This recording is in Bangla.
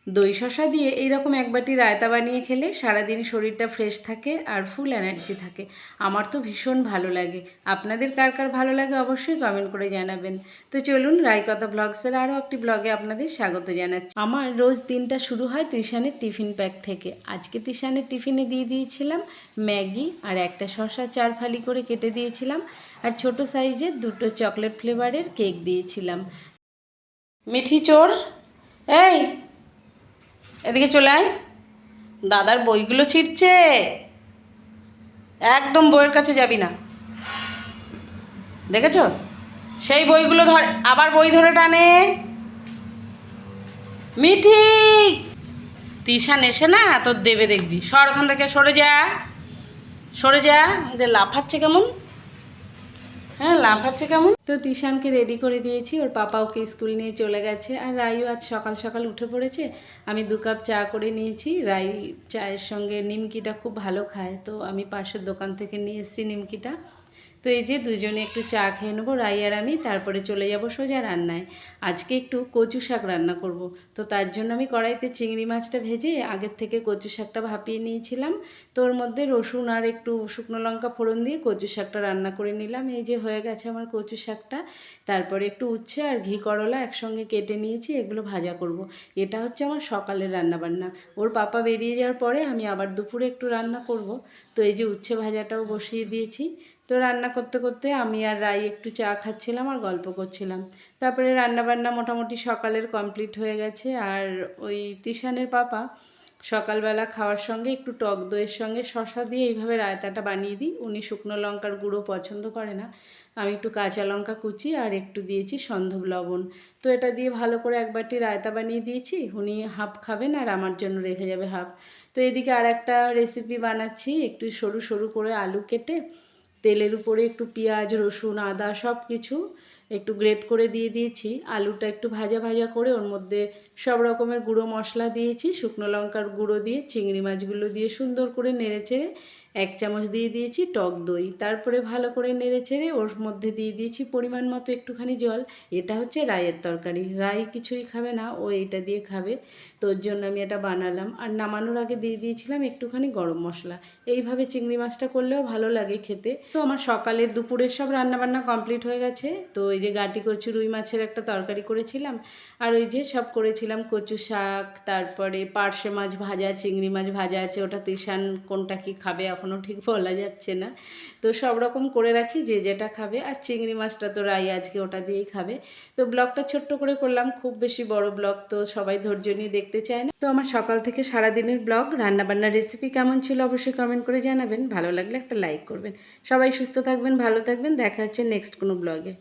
দই শসা দিয়ে এইরকম এক বাটি রায়তা বানিয়ে খেলে সারাদিন শরীরটা ফ্রেশ থাকে আর ফুল এনার্জি থাকে। আমার তো ভীষণ ভালো লাগে। আপনাদের কার কার ভালো লাগে অবশ্যই কমেন্ট করে জানাবেন। তো চলুন রায়কথা ব্লগসের আরও একটি ব্লগে আপনাদের স্বাগত জানাচ্ছি। আমার রোজ দিনটা শুরু হয় তৃষানের টিফিন প্যাক থেকে। আজকে তৃষানের টিফিনে দিয়ে দিয়েছিলাম ম্যাগি আর একটা শসা 4 ফালি করে কেটে দিয়েছিলাম, আর ছোট সাইজের 2টো চকলেট ফ্লেভারের কেক দিয়েছিলাম। মিঠি চোর, এই এদিকে চলে আয়, দাদার বইগুলো ছিঁড়ছে, একদম বইয়ের কাছে যাবি না, দেখেছো? সেই বইগুলো ধরে আবার বই ধরে টানে। মিঠি, তিশান এসে না তোর দেবে দেখবি, সর ওখান থেকে, সরে যা সরে যা। এদের লাফাচ্ছে কেমন, হ্যাঁ লাফাচ্ছে কেমন। তো তিশানকে রেডি করে দিয়েছি, ওর পাপা ওকে স্কুল নিয়ে চলে গেছে, আর রাইও আজ সকাল সকাল উঠে পড়েছে। আমি 2 কাপ চা করে নিয়েছি। রাই চায়ের সঙ্গে নিমকিটা খুব ভালো খায়, তো আমি পাশের দোকান থেকে নিয়ে এসেছি নিমকিটা। তো এই যে দুজনে একটু চা খেয়ে নেবো রাই আর আমি, তারপরে চলে যাব সোজা রান্নায়। আজকে একটু কচু শাক রান্না করব। তো তার জন্য আমি কড়াইতে চিংড়ি মাছটা ভেজে আগের থেকে কচু শাকটা ভাপিয়ে নিয়েছিলাম। তো ওর মধ্যে রসুন আর একটু শুকনো লঙ্কা ফোড়ন দিয়ে কচু শাকটা রান্না করে নিলাম। এই যে হয়ে গেছে আমার কচু শাকটা। তারপরে একটু উচ্ছে আর ঘি করলা একসঙ্গে কেটে নিয়েছি, এগুলো ভাজা করব। এটা হচ্ছে আমার সকালের রান্নাবান্না। ওর পাপা বেরিয়ে যাওয়ার পরে আমি আবার দুপুরে একটু রান্না করব। তো এই যে উচ্ছে ভাজাটাও বসিয়ে দিয়েছি। তো রান্না করতে করতে আমি আর রাই একটু চা খাচ্ছিলাম আর গল্প করছিলাম। তারপরে রান্নাবান্না মোটামুটি সকালের কমপ্লিট হয়ে গেছে। আর ওই তিশানের পাপা সকালবেলা খাওয়ার সঙ্গে একটু টক দইয়ের সঙ্গে শসা দিয়ে এইভাবে রায়তাটা বানিয়ে দিই। উনি শুকনো লঙ্কার গুঁড়ো পছন্দ করে না, আমি একটু কাঁচা লঙ্কা কুচি আর একটু দিয়েছি সন্ধব লবণ। তো এটা দিয়ে ভালো করে এক বাটি রায়তা বানিয়ে দিয়েছি। উনি হাফ খাবেন আর আমার জন্য রেখে যাবে হাফ। তো এদিকে আর একটা রেসিপি বানাচ্ছি, একটু সরু সরু করে আলু কেটে তেলের উপরে একটু পেঁয়াজ রসুন আদা সব কিছু একটু গ্রেট করে দিয়ে দিয়েছি। আলুটা একটু ভাজা ভাজা করে ওর মধ্যে সব রকমের গুঁড়ো মশলা দিয়েছি, শুকনো লঙ্কার গুঁড়ো দিয়ে চিংড়ি মাছগুলো দিয়ে সুন্দর করে নেড়েচেড়ে 1 চামচ দিয়ে দিয়েছি টক দই। তারপরে ভালো করে নেড়েচেড়ে ওর মধ্যে দিয়ে দিয়েছি পরিমাণ মতো একটুখানি জল। এটা হচ্ছে রাইয়ের তরকারি, রাই কিছুই খাবে না, ও এটা দিয়ে খাবে। তো ওর জন্য আমি এটা বানালাম। আর নামানোর আগে দিয়ে দিয়েছিলাম একটুখানি গরম মশলা। এইভাবে চিংড়ি মাছটা করলেও ভালো লাগে খেতে। তো আমার সকালের দুপুরের সব রান্নাবান্না কমপ্লিট হয়ে গেছে। তো এই যে গাটি কচু রুই মাছের একটা তরকারি করেছিলাম, আর ওই যে সব করেছিলাম কচু শাক, তারপরে পার্শে মাছ ভাজা, চিংড়ি মাছ ভাজা আছে, ওটা তিশান কোনটা কি খাবে এখনও ঠিক বলা যাচ্ছে না। তো সব রকম করে রাখি যে যেটা খাবে। আর চিংড়ি মাছটা তো রাই আজকে ওটা দিয়েই খাবে। তো ব্লগটা ছোট্ট করে করলাম, খুব বেশি বড় ব্লগ তো সবাই ধৈর্য নিয়ে দেখতে চায় না। তো আমার সকাল থেকে সারাদিনের ব্লগ রান্নাবান্নার রেসিপি কেমন ছিল অবশ্যই কমেন্ট করে জানাবেন। ভালো লাগলে একটা লাইক করবেন। সবাই সুস্থ থাকবেন, ভালো থাকবেন, দেখা হচ্ছে নেক্সট কোনো ব্লগে।